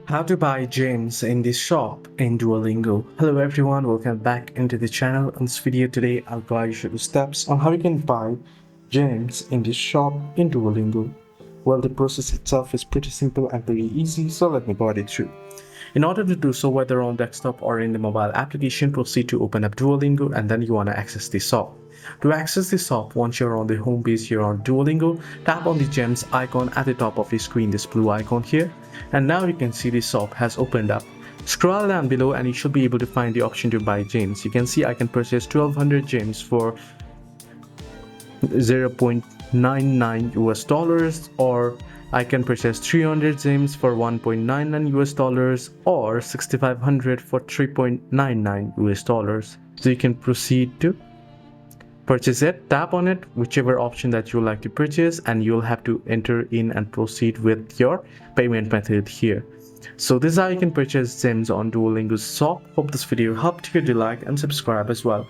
How to buy gems in this shop in Duolingo. Hello everyone, welcome back into the channel. In this video today, I'll guide you through the steps on how you can buy gems in this shop in Duolingo. Well, the process itself is pretty simple and pretty easy, so let me guide it through. In order to do so, whether on desktop or in the mobile application, proceed to open up Duolingo and then you want to access the shop. To access the shop, once you're on the home page here on Duolingo, tap on the gems icon at the top of the screen, this blue icon here, and now you can see the shop has opened up. Scroll down below and you should be able to find the option to buy gems. You can see I can purchase 1200 gems for 0.99 US dollars, or I can purchase 300 gems for 1.99 US dollars, or 6500 for 3.99 US dollars. So you can proceed to purchase it, tap on it, whichever option that you would like to purchase, and you'll have to enter in and proceed with your payment method here. So this is how you can purchase gems on Duolingo's shop. Hope this video helped you. Do like and subscribe as well.